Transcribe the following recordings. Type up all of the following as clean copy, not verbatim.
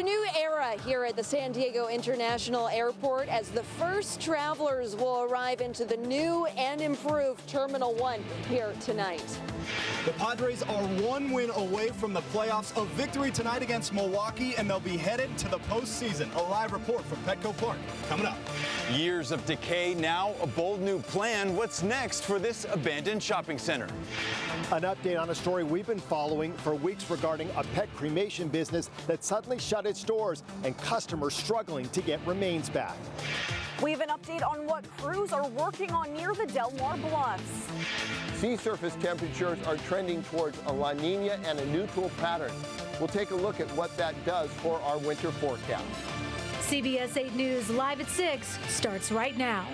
a new era here at the San Diego International Airport as the first travelers will arrive into the new and improved Terminal 1 here tonight. The Padres are one win away from the playoffs, a victory tonight against Milwaukee, and they'll be headed to the postseason. A live report from Petco Park coming up. Years of decay, now a bold new plan. What's next for this abandoned shopping center? An update on a story we've been following for weeks regarding a pet cremation business that suddenly shut its doors and customers struggling to get remains back. We have an update on what crews are working on near the Del Mar Bluffs. Sea surface temperatures are trending towards a La Nina and a neutral pattern. We'll take a look at what that does for our winter forecast. CBS 8 News live at 6 starts right now.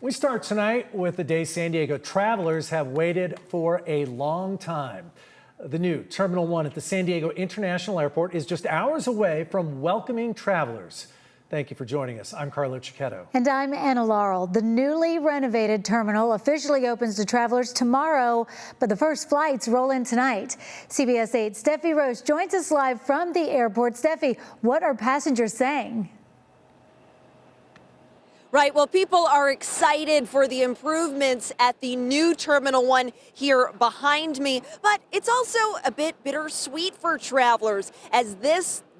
We start tonight with the day San Diego travelers have waited for a long time. The new Terminal 1 at the San Diego International Airport is just hours away from welcoming travelers. Thank you for joining us. I'm Carlo Cicchetto. And I'm Anna Laurel. The newly renovated terminal officially opens to travelers tomorrow, but the first flights roll in tonight. CBS 8's Steffi Roche joins us live from the airport. Steffi, what are passengers saying? Right, well, people are excited for the improvements at the new Terminal 1 here behind me, but it's also a bit bittersweet for travelers as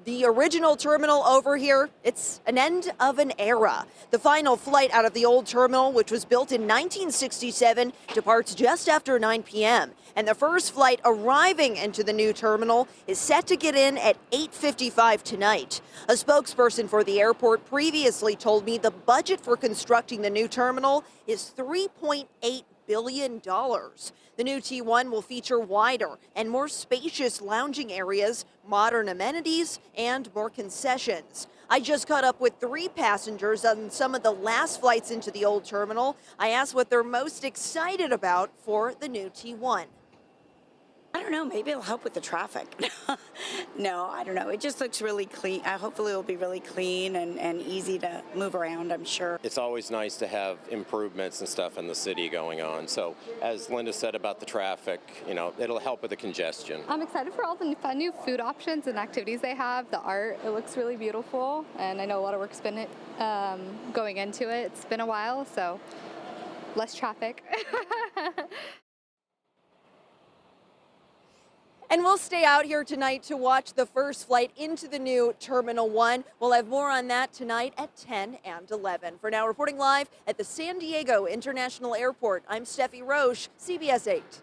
the original terminal over here, it's an end of an era. The final flight out of the old terminal, which was built in 1967, departs just after 9 p.m. And the first flight arriving into the new terminal is set to get in at 8:55 tonight. A spokesperson for the airport previously told me the budget for constructing the new terminal is $3.8 billion. The new T1 will feature wider and more spacious lounging areas, modern amenities, and more concessions. I just caught up with 3 passengers on some of the last flights into the old terminal. I asked what they're most excited about for the new T1. I don't know, maybe it'll help with the traffic. No, I don't know. It just looks really clean. Hopefully it'll be really clean and easy to move around, I'm sure. It's always nice to have improvements and stuff in the city going on. So as Linda said about the traffic, you know, it'll help with the congestion. I'm excited for all the fun new food options and activities they have. The art, it looks really beautiful. And I know a lot of work's been going into it. It's been a while, so less traffic. And we'll stay out here tonight to watch the first flight into the new Terminal 1. We'll have more on that tonight at 10 and 11. For now, reporting live at the San Diego International Airport, I'm Steffi Roche, CBS 8.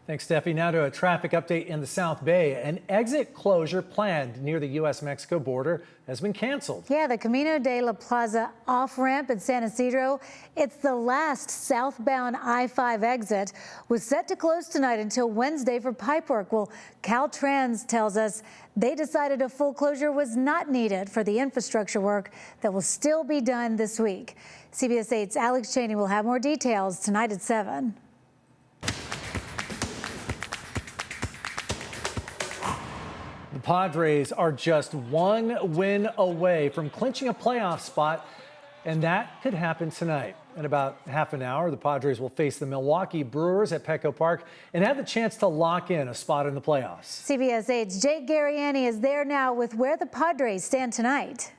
Thanks, Steffi. Now to a traffic update in the South Bay. An exit closure planned near the U.S.-Mexico border has been canceled. Yeah, the Camino de la Plaza off-ramp at San Isidro. It's the last southbound I-5 exit. Was set to close tonight until Wednesday for pipework. Well, Caltrans tells us they decided a full closure was not needed for the infrastructure work that will still be done this week. CBS 8's Alex Cheney will have more details tonight at 7. The Padres are just one win away from clinching a playoff spot, and that could happen tonight. In about half an hour, the Padres will face the Milwaukee Brewers at Petco Park and have the chance to lock in a spot in the playoffs. CBS 8's Jake Garriani is there now with where the Padres stand tonight.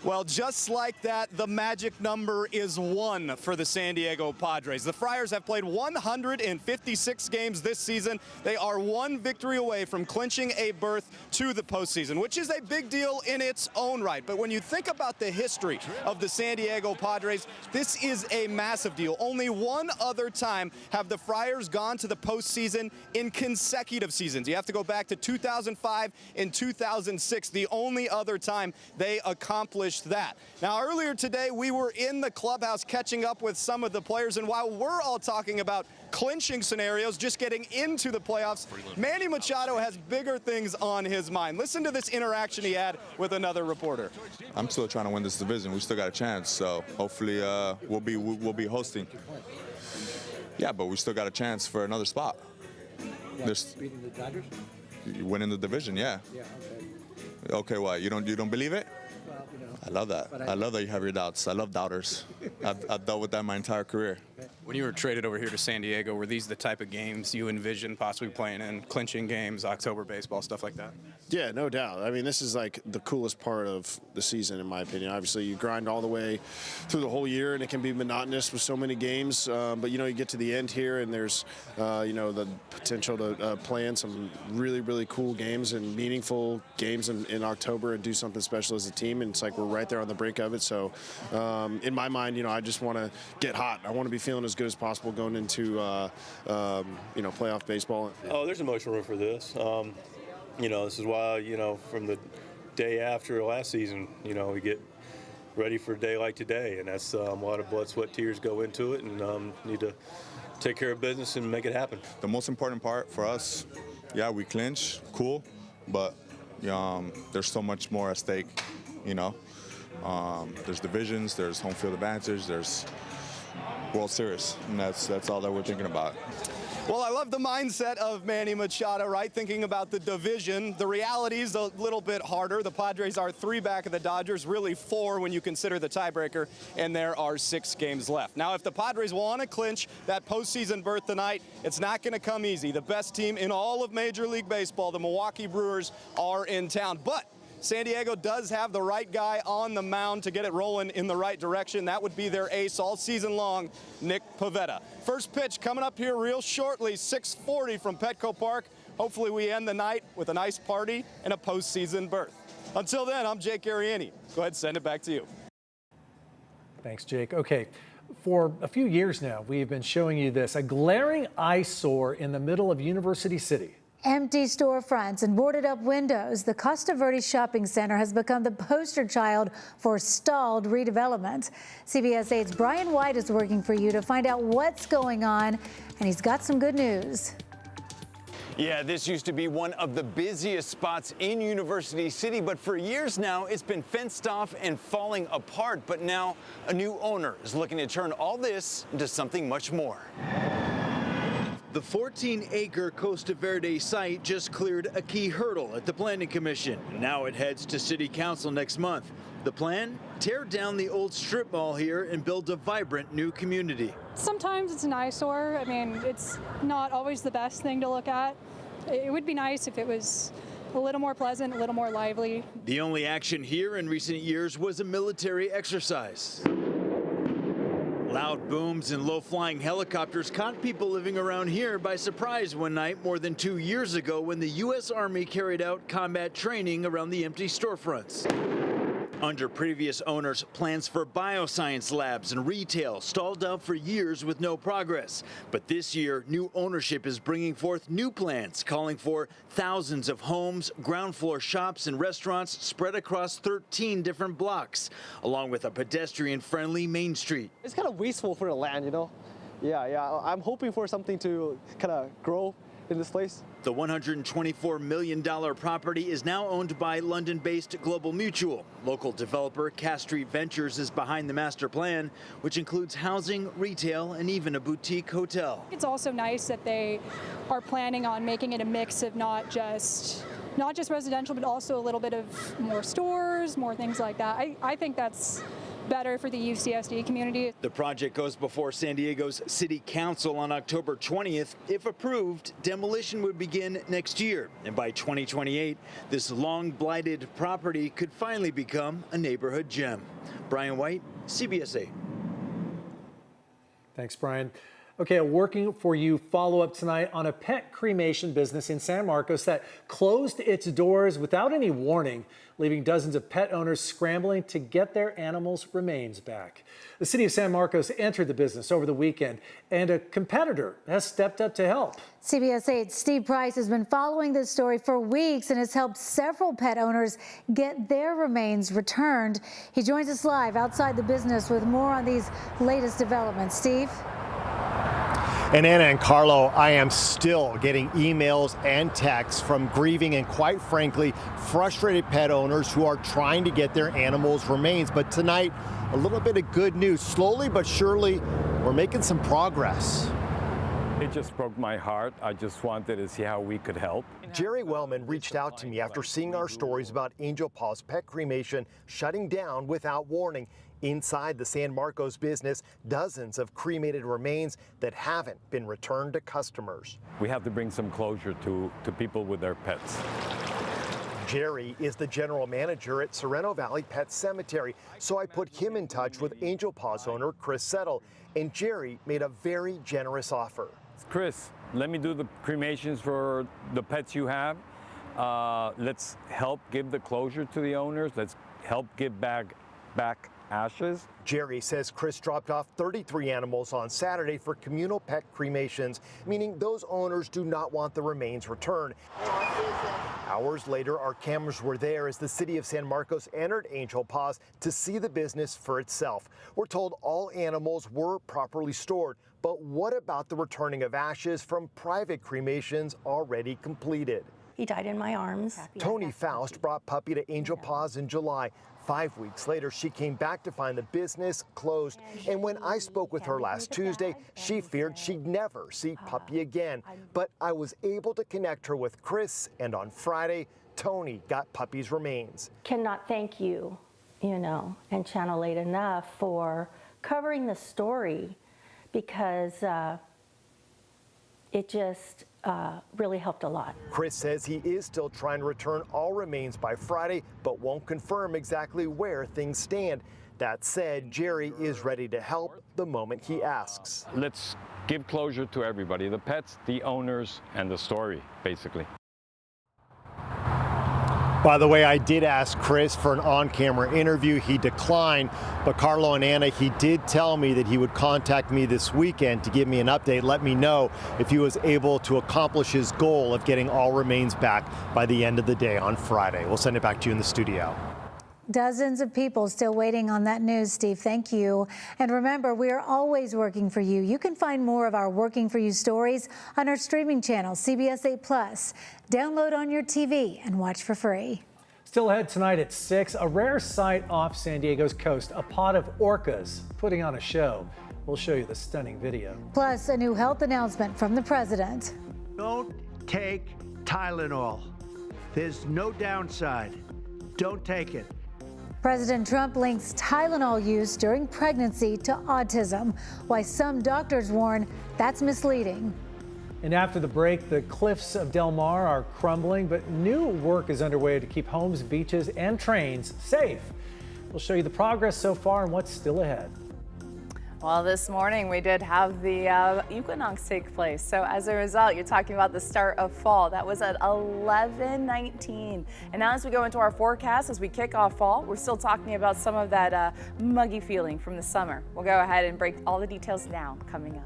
Well, just like that, the magic number is 1 for the San Diego Padres. The Friars have played 156 games this season. They are 1 victory away from clinching a berth to the postseason, which is a big deal in its own right. But when you think about the history of the San Diego Padres, this is a massive deal. Only one other time have the Friars gone to the postseason in consecutive seasons. You have to go back to 2005 and 2006, the only other time they accomplished that. Now, earlier today, we were in the clubhouse catching up with some of the players, and while we're all talking about clinching scenarios, just getting into the playoffs, Manny Machado has bigger things on his mind. Listen to this interaction he had with another reporter. I'm still trying to win this division. We still got a chance, so hopefully we'll be hosting. Yeah, but we still got a chance for another spot. Beating the Dodgers? Winning the division, yeah. Yeah, okay. Okay, what? You don't believe it? Well, you know. I love that. I love that you have your doubts. I love doubters. I've dealt with that my entire career. Okay. When you were traded over here to San Diego, were these the type of games you envisioned possibly playing in? Clinching games, October baseball, stuff like that? Yeah, no doubt. I mean, this is like the coolest part of the season, in my opinion. Obviously, you grind all the way through the whole year, and it can be monotonous with so many games. But, you know, you get to the end here, and there's, you know, the potential to play in some really, really cool games and meaningful games in October and do something special as a team. And it's like we're right there on the brink of it. So, in my mind, you know, I just want to get hot. I want to be feeling as good as possible going into, you know, playoff baseball. Oh, there's emotional room for this. You know, this is why, you know, from the day after last season, you know, we get ready for a day like today, and that's a lot of blood, sweat, tears go into it, and need to take care of business and make it happen. The most important part for us, yeah, we clinch, cool, but there's so much more at stake, you know. There's divisions, there's home field advantage, there's World Series, and that's all that we're thinking about. Well, I love the mindset of Manny Machado, right? Thinking about the division. The reality is a little bit harder. The Padres are 3 back of the Dodgers, really 4 when you consider the tiebreaker, and there are 6 games left. Now, if the Padres want to clinch that postseason berth tonight, it's not going to come easy. The best team in all of Major League Baseball, the Milwaukee Brewers, are in town. But San Diego does have the right guy on the mound to get it rolling in the right direction. That would be their ace all season long, Nick Pivetta. First pitch coming up here real shortly, 6:40 from Petco Park. Hopefully we end the night with a nice party and a postseason berth. Until then, I'm Jake Arriani. Go ahead, send it back to you. Thanks, Jake. Okay, for a few years now, we've been showing you this, a glaring eyesore in the middle of University City. Empty storefronts and boarded up windows, the Costa Verde Shopping Center has become the poster child for stalled redevelopment. CBS 8's Brian White is working for you to find out what's going on, and he's got some good news. Yeah, this used to be one of the busiest spots in University City, but for years now, it's been fenced off and falling apart. But now a new owner is looking to turn all this into something much more. The 14-acre Costa Verde site just cleared a key hurdle at the Planning Commission. Now it heads to City Council next month. The plan? Tear down the old strip mall here and build a vibrant new community. Sometimes it's an eyesore. I mean, it's not always the best thing to look at. It would be nice if it was a little more pleasant, a little more lively. The only action here in recent years was a military exercise. Loud booms and low-flying helicopters caught people living around here by surprise one night more than 2 years ago when the U.S. Army carried out combat training around the empty storefronts. Under previous owners, plans for bioscience labs and retail stalled out for years with no progress. But this year, new ownership is bringing forth new plans, calling for thousands of homes, ground floor shops, and restaurants spread across 13 different blocks, along with a pedestrian-friendly Main Street. It's kind of wasteful for the land, you know? Yeah, I'm hoping for something to kind of grow in this place. The $124 million property is now owned by London-based Global Mutual. Local developer Cass Street Ventures is behind the master plan, which includes housing, retail, and even a boutique hotel. It's also nice that they are planning on making it a mix of not just residential, but also a little bit of more stores, more things like that. I think that's better for the UCSD community. The project goes before San Diego's City Council on October 20th. If approved, demolition would begin next year. And by 2028, this long blighted property could finally become a neighborhood gem. Brian White, CBS 8. Thanks, Brian. Okay, a working for you follow-up tonight on a pet cremation business in San Marcos that closed its doors without any warning, leaving dozens of pet owners scrambling to get their animals' remains back. The city of San Marcos entered the business over the weekend, and a competitor has stepped up to help. CBS 8's Steve Price has been following this story for weeks and has helped several pet owners get their remains returned. He joins us live outside the business with more on these latest developments. Steve? And Anna and Carlo, I am still getting emails and texts from grieving and, quite frankly, frustrated pet owners who are trying to get their animals' remains. But tonight, a little bit of good news. Slowly but surely, we're making some progress. It just broke my heart. I just wanted to see how we could help. Jerry Wellman reached out to me after seeing our stories about Angel Pa's pet cremation shutting down without warning. Inside the San Marcos business, dozens of cremated remains that haven't been returned to customers. We have to bring some closure to people with their pets. Jerry is the general manager at Sorrento Valley Pet Cemetery, so I put him in touch with Angel Pa's owner, Chris Settle, and Jerry made a very generous offer. Chris, let me do the cremations for the pets you have. Let's help give the closure to the owners. Let's help give back ashes. Jerry says Chris dropped off 33 animals on Saturday for communal pet cremations, meaning those owners do not want the remains returned. Hours later, our cameras were there as the city of San Marcos entered Angel Pa's to see the business for itself. We're told all animals were properly stored, but what about the returning of ashes from private cremations already completed? He died in my arms. Tony Faust brought Puppy to Angel Pa's in July. 5 weeks later, she came back to find the business closed. And when I spoke with her last Tuesday, she feared she'd never see Puppy again. But I was able to connect her with Chris, and on Friday, Tony got Puppy's remains. Cannot thank you, and Channel 8 enough for covering the story, because it just really helped a lot. Chris says he is still trying to return all remains by Friday, but won't confirm exactly where things stand. That said, Jerry is ready to help the moment he asks. Let's give closure to everybody, the pets, the owners, and the story, basically. By the way, I did ask Chris for an on-camera interview. He declined, but Carlo and Anna, he did tell me that he would contact me this weekend to give me an update, let me know if he was able to accomplish his goal of getting all remains back by the end of the day on Friday. We'll send it back to you in the studio. Dozens of people still waiting on that news, Steve. Thank you. And remember, we are always working for you. You can find more of our Working for You stories on our streaming channel, CBS 8+. Download on your TV and watch for free. Still ahead tonight at 6, a rare sight off San Diego's coast, a pod of orcas putting on a show. We'll show you the stunning video. Plus, a new health announcement from the president. Don't take Tylenol. There's no downside. Don't take it. President Trump links Tylenol use during pregnancy to autism, why some doctors warn that's misleading. And after the break, the cliffs of Del Mar are crumbling, but new work is underway to keep homes, beaches, and trains safe. We'll show you the progress so far and what's still ahead. Well, this morning we did have the equinox take place. So as a result, you're talking about the start of fall. That was at 11:19. And now as we go into our forecast, as we kick off fall, we're still talking about some of that muggy feeling from the summer. We'll go ahead and break all the details now, coming up.